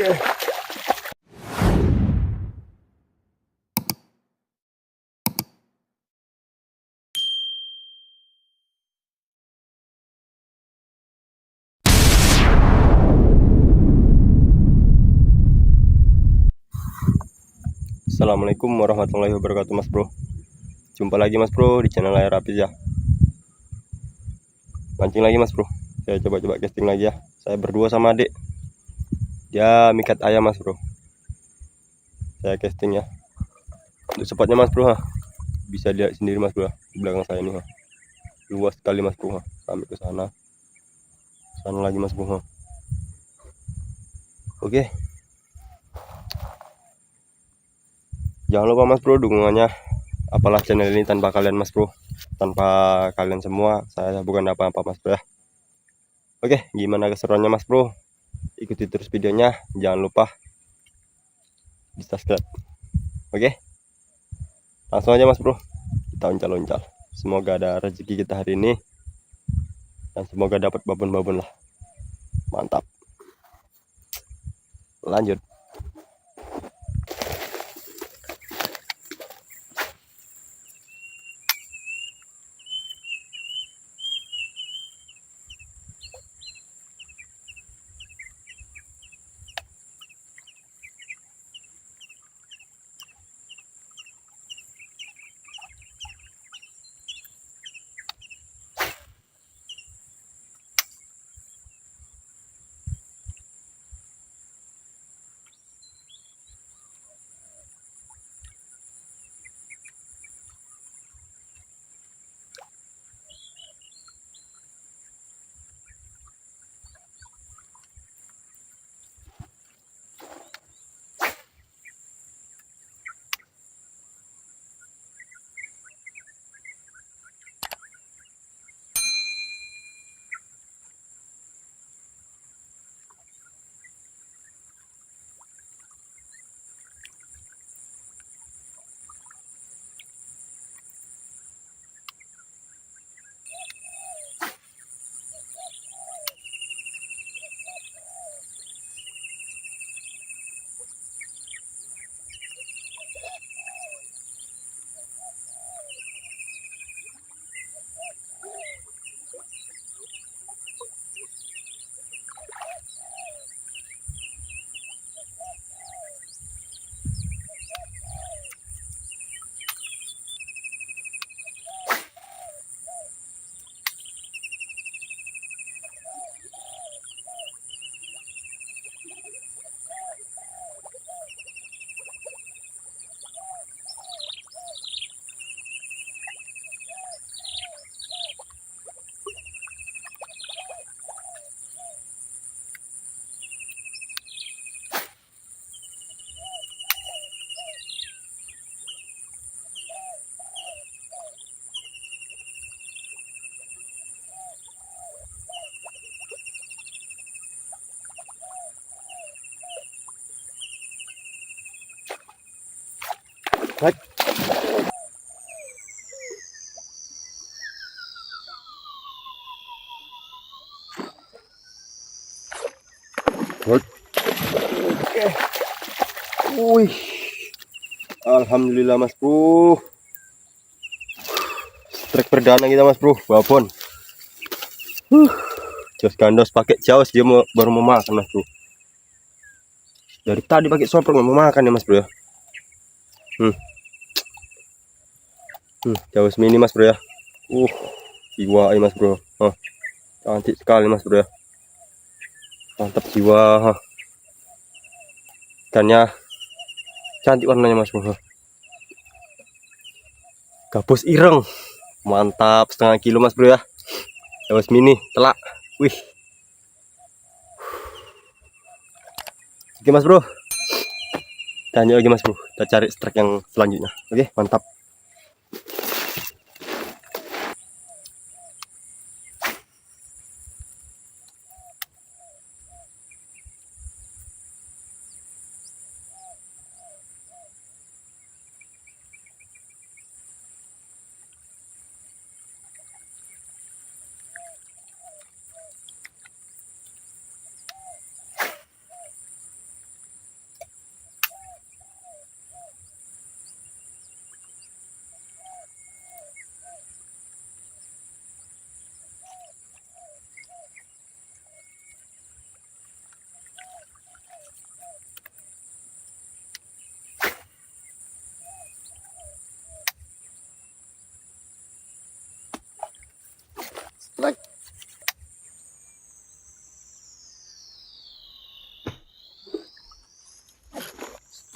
Assalamualaikum warahmatullahi wabarakatuh Mas Bro. Jumpa lagi Mas Bro di channel Layar Hafiz ya. Mancing lagi Mas Bro. Saya coba-coba casting lagi ya. Saya berdua sama adik. Dia mikat ayam Mas Bro. Saya casting ya. Untuk spotnya Mas Bro ha. Bisa lihat sendiri Mas Bro di belakang saya ini ha. Luas sekali Mas Bro ha. Sampai ke sana. Sana lagi Mas Bro ha. Oke. Jangan lupa Mas Bro dukungannya. Apalah channel ini tanpa kalian Mas Bro. Tanpa kalian semua saya bukan apa-apa Mas Bro ya. Oke, gimana keseruannya Mas Bro? Ikuti terus videonya, jangan lupa di subscribe. Oke, langsung aja Mas Bro, kita uncal-uncal. Semoga ada rezeki kita hari ini dan semoga dapat babon-babon lah. Mantap, lanjut. Baik. Oke. Wih. Alhamdulillah Mas Bro. Strike perdana kita Mas Bro, babon. Jos gandos pakai jaws dia baru mau makan Mas Bro. Dari tadi pakai soprong mau makan ya Mas Bro ya. Jaws mini Mas Bro ya. Jiwa Mas Bro. Cantik sekali Mas Bro ya. Mantap jiwa. Ikannya cantik warnanya Mas Bro. Gabus ireng. Mantap, setengah kilo Mas Bro ya. Jaws mini telak. Wih. Oke Mas Bro. Lanjut lagi Mas Bro. Kita cari strike yang selanjutnya. Oke, mantap.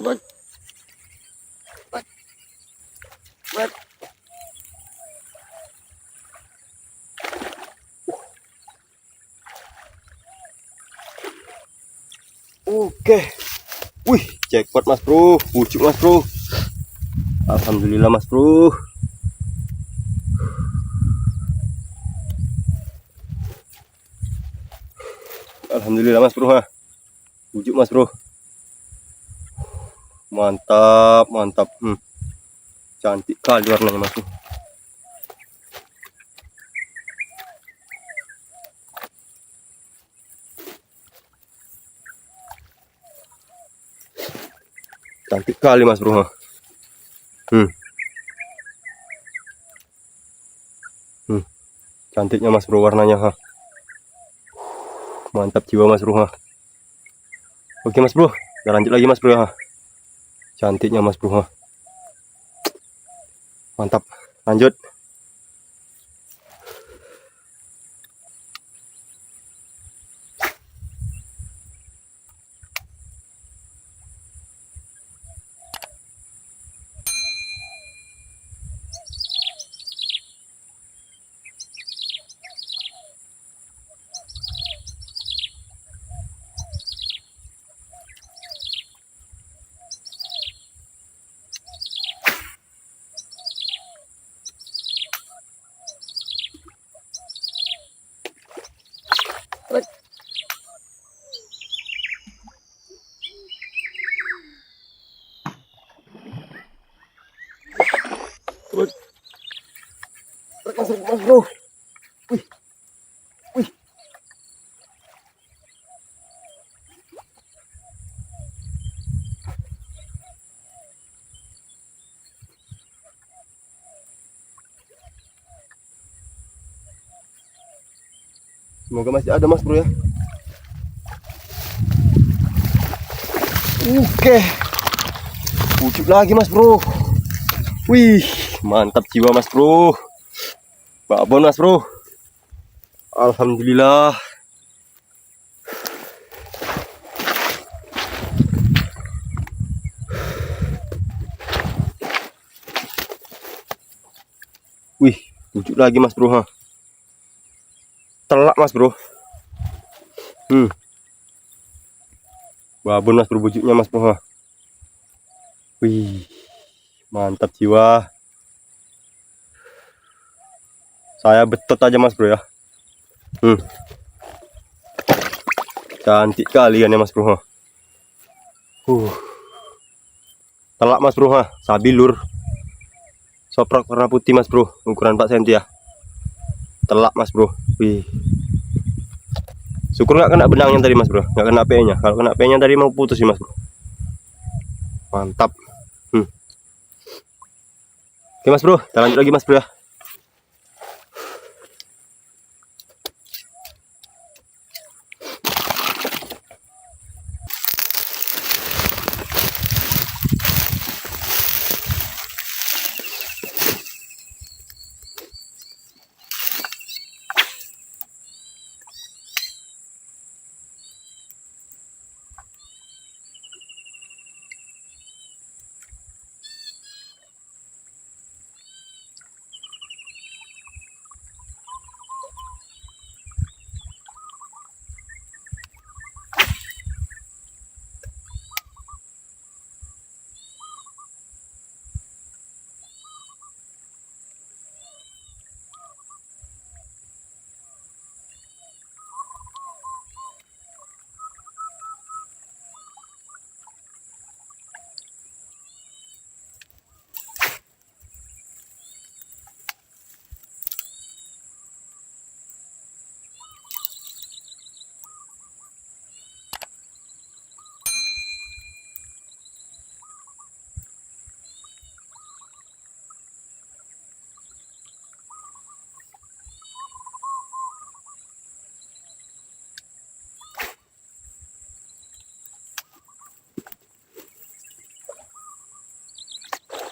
Buat, buat, buat. Oke. Wih, jackpot Mas Bro, pucuk Mas Bro. Alhamdulillah Mas Bro. Alhamdulillah Mas Bro, ha. Pucuk Mas Bro. Mantap, mantap. Cantik kali warnanya Mas Bro. Cantik kali Mas Bro, ha. Cantiknya Mas Bro warnanya, ha. Mantap jiwa Mas Bro, ha. Oke Mas Bro, kita lanjut lagi Mas Bro, ha. Cantiknya Mas Bro, ha. Mantap, lanjut. Mas Bro. Wih, wih. Semoga masih ada Mas Bro, ya. Oke, pucuk lagi Mas Bro. Wih, mantap jiwa Mas Bro. Babon Mas Bro. Alhamdulillah. Wih, pucuk lagi Mas Bro, ha. Telak Mas Bro. Babon Mas Bro, pucuknya Mas Bro, ha. Wih, mantap jiwa. Saya betot aja Mas Bro, ya. Cantik kalian ya Mas Bro, ha. Telak Mas Bro, ha. Sabilur. Soprok warna putih Mas Bro, ukuran 4 cm, ya. Telak Mas Bro. Wih. Syukur nggak kena benangnya tadi Mas Bro, nggak kena P-nya. Kalau kena P-nya tadi mau putus sih Mas Bro. Mantap. Oke Mas Bro, kita lanjut lagi Mas Bro, ya.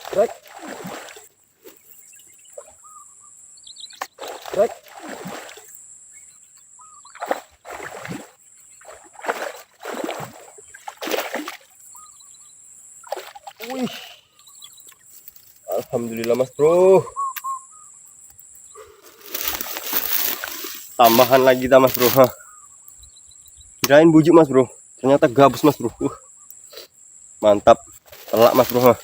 Trek. Trek. Wih. Alhamdulillah mas bro. Tambahan lagi dah mas bro. Kirain bujuk mas bro, ternyata gabus mas bro. Mantap, telak mas bro.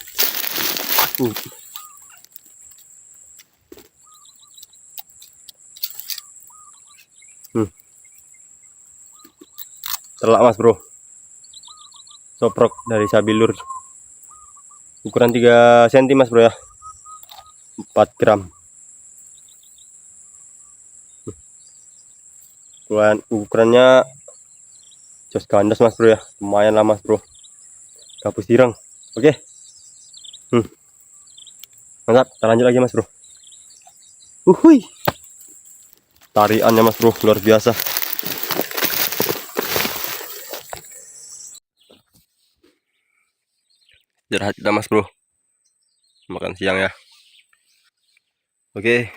Telak mas bro, soprok dari sabilur, ukuran 3 cm mas bro ya, 4 gram. Ukurannya jos gandos mas bro ya, lumayan lah mas bro, gabus direng. Oke. Mantap, kita lanjut lagi mas bro. Tariannya mas bro luar biasa. Istirahat kita mas bro, makan siang ya. Oke,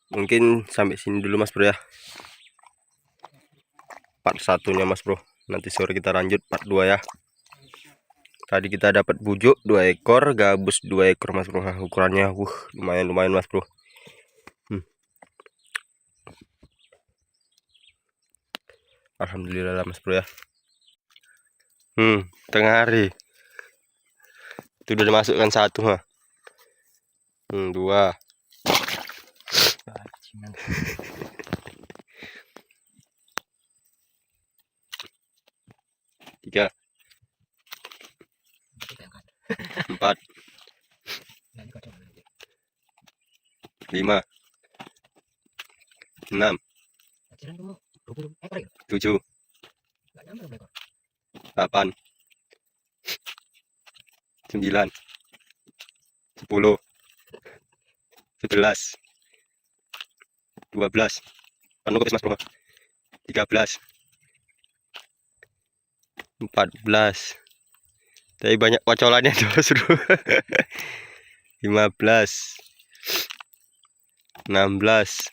mungkin sampai sini dulu mas bro ya, part 1-nya mas bro. Nanti sore kita lanjut part 2 ya. Tadi kita dapat bujuk 2 ekor, gabus 2 ekor mas bro. Ukurannya lumayan mas bro. Alhamdulillah lah mas bro ya. Tengah hari itu udah dimasukkan 1 2 3 4 5 6 7 8 9 10 11 12 penuh kepis mas bro, 13 14, tapi banyak kocolannya terus bro. 15 16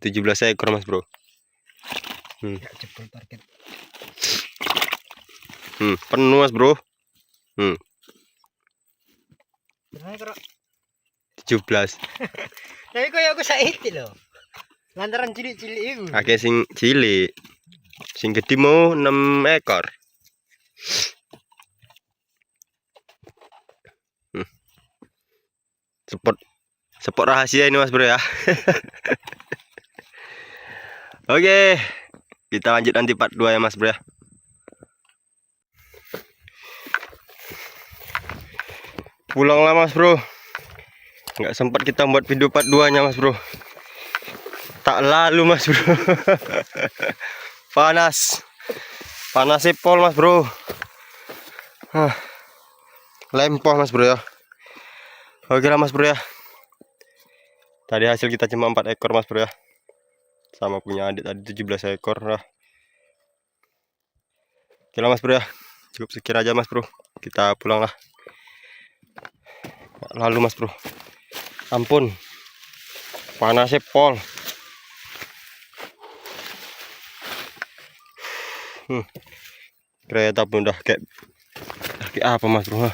17 ekor mas bro. Penuh mas bro. 17. Tapi kaya aku saiki lho. Lantaran cilik-cilik iku. Akeh sing cilik. Sing gede mau 6 ekor. Spot rahasia ini mas bro ya. Oke, kita lanjut nanti part 2 ya mas bro ya. Pulang lah mas bro, nggak sempat kita buat video part 2 nya mas bro, tak lalu mas bro. panas pol mas bro. Lempoh mas bro ya. Oke lah mas bro ya, tadi hasil kita cuma 4 ekor mas bro ya, sama punya adik tadi 17 ekor lah. Oke lah mas bro ya, cukup sekian aja mas bro, kita pulang lah. Lalu mas bro, ampun panasnya pol. Kereta pun udah kayak apa mas bro.